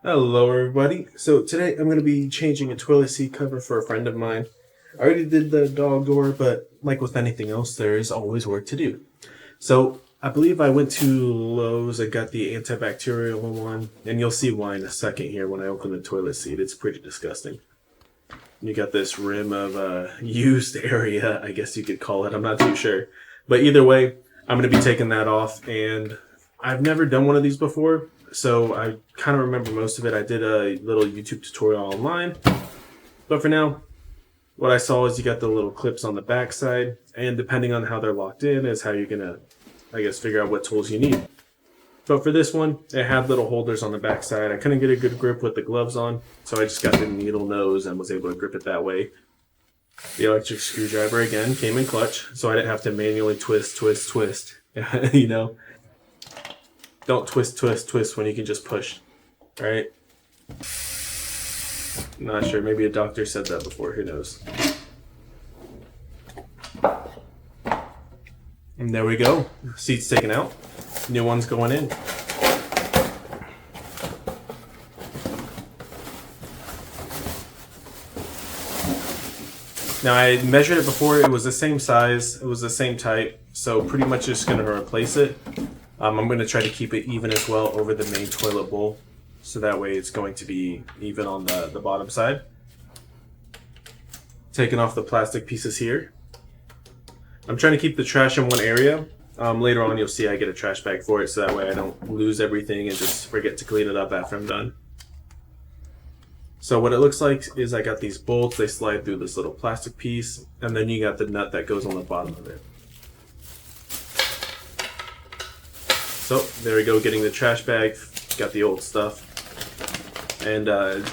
Hello, everybody. So today I'm going to be changing a toilet seat cover for a friend of mine. I already did the dog door, but like with anything else, there is always work to do. So I believe I went to Lowe's. I got the antibacterial one, and you'll see why in a second here when I open the toilet seat. It's pretty disgusting. You got this rim of used area, I guess you could call it. I'm not too sure. But either way, I'm going to be taking that off, and I've never done one of these before. So I kind of remember most of it. I did a little YouTube tutorial online. But for now, what I saw is you got the little clips on the back side. And depending on how they're locked in is how you're going to, I guess, figure out what tools you need. But for this one, it had little holders on the back side. I couldn't get a good grip with the gloves on. So I just got the needle nose and was able to grip it that way. The electric screwdriver, again, came in clutch. So I didn't have to manually twist. You know? Don't twist when you can just push. Alright? Not sure. Maybe a doctor said that before. Who knows? And there we go. Seat's taken out. New one's going in. Now I measured it before. It was the same size. It was the same type. So pretty much just going to replace it. I'm going to try to keep it even as well over the main toilet bowl, so that way it's going to be even on the bottom side. Taking off the plastic pieces here. I'm trying to keep the trash in one area. Later on you'll see I get a trash bag for it, so that way I don't lose everything and just forget to clean it up after I'm done. So what it looks like is I got these bolts, they slide through this little plastic piece, and then you got the nut that goes on the bottom of it. So there we go, getting the trash bag, got the old stuff. And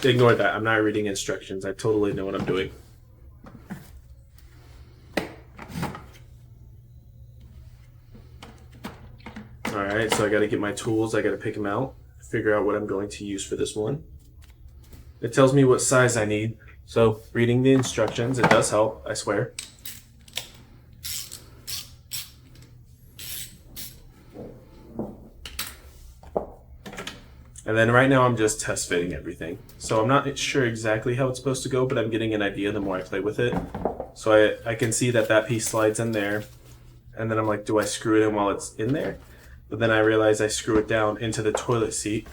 ignore that, I'm not reading instructions, I totally know what I'm doing. Alright, so I gotta get my tools, I gotta pick them out, figure out what I'm going to use for this one. It tells me what size I need, so reading the instructions, it does help, I swear. And then right now I'm just test fitting everything. So I'm not sure exactly how it's supposed to go, but I'm getting an idea the more I play with it. So I can see that piece slides in there. And then I'm like, do I screw it in while it's in there? But then I realize I screw it down into the toilet seat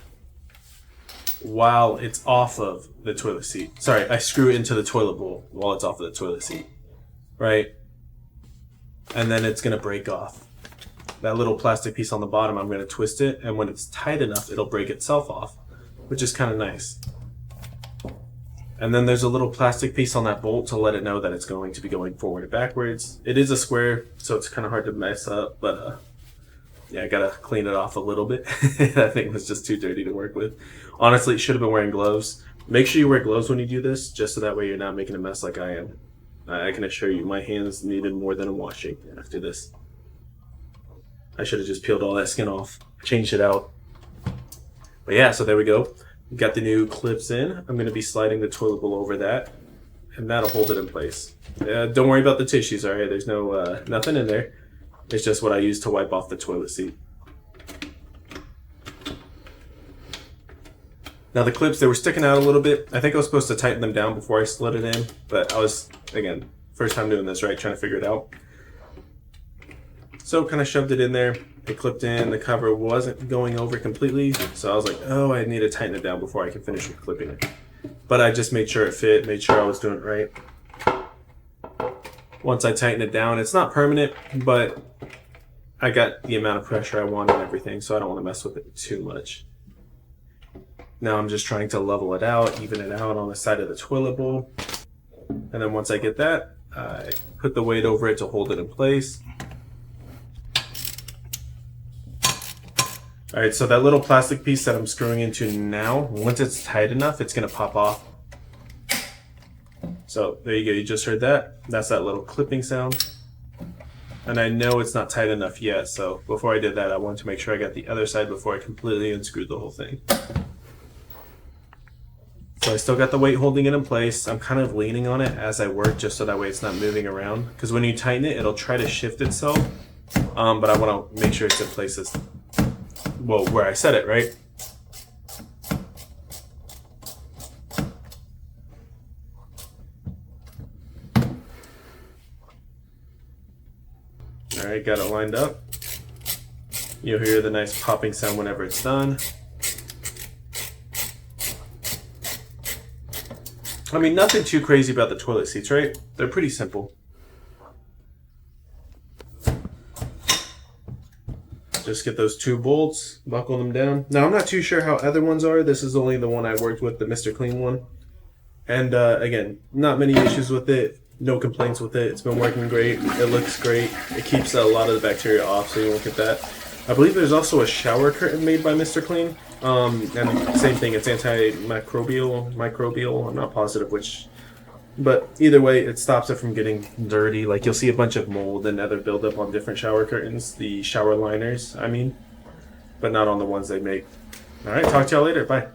while it's off of the toilet seat. Sorry, I screw it into the toilet bowl while it's off of the toilet seat. Right? And then it's going to break off. That little plastic piece on the bottom, I'm going to twist it, and when it's tight enough, it'll break itself off, which is kind of nice. And then there's a little plastic piece on that bolt to let it know that it's going to be going forward and backwards. It is a square, so it's kind of hard to mess up, but yeah, I got to clean it off a little bit. That thing was just too dirty to work with. Honestly, should have been wearing gloves. Make sure you wear gloves when you do this, just so that way you're not making a mess like I am. I can assure you, my hands needed more than a washing after this. I should have just peeled all that skin off, changed it out. But yeah, so there we go. Got the new clips in. I'm going to be sliding the toilet bowl over that, and that'll hold it in place. Don't worry about the tissues, all right? There's no nothing in there. It's just what I use to wipe off the toilet seat. Now the clips, they were sticking out a little bit. I think I was supposed to tighten them down before I slid it in, but I was, again, first time doing this, right? Trying to figure it out. So kind of shoved it in there, it clipped in, the cover wasn't going over completely, so I was like, oh, I need to tighten it down before I can finish with clipping it. But I just made sure it fit, made sure I was doing it right. Once I tighten it down, it's not permanent, but I got the amount of pressure I want and everything, so I don't want to mess with it too much. Now I'm just trying to level it out, even it out on the side of the toilet bowl. And then once I get that, I put the weight over it to hold it in place. Alright, so that little plastic piece that I'm screwing into now, once it's tight enough, it's going to pop off. So there you go, you just heard that. That's that little clipping sound. And I know it's not tight enough yet, so before I did that, I wanted to make sure I got the other side before I completely unscrewed the whole thing. So I still got the weight holding it in place. I'm kind of leaning on it as I work just so that way it's not moving around. Because when you tighten it, it'll try to shift itself. But I want to make sure it's in place as well, where I set it, right? Alright, got it lined up. You'll hear the nice popping sound whenever it's done. I mean, nothing too crazy about the toilet seats, right? They're pretty simple. Just get those 2 bolts, buckle them down. Now, I'm not too sure how other ones are. This is only the one I worked with, the Mr. Clean one. And again, not many issues with it. No complaints with it. It's been working great. It looks great. It keeps a lot of the bacteria off, so you won't get that. I believe there's also a shower curtain made by Mr. Clean. And same thing, it's antimicrobial. I'm not positive which. But either way, it stops it from getting dirty. Like, you'll see a bunch of mold and other buildup on different shower curtains. The shower liners, I mean. But not on the ones they make. Alright, talk to y'all later. Bye.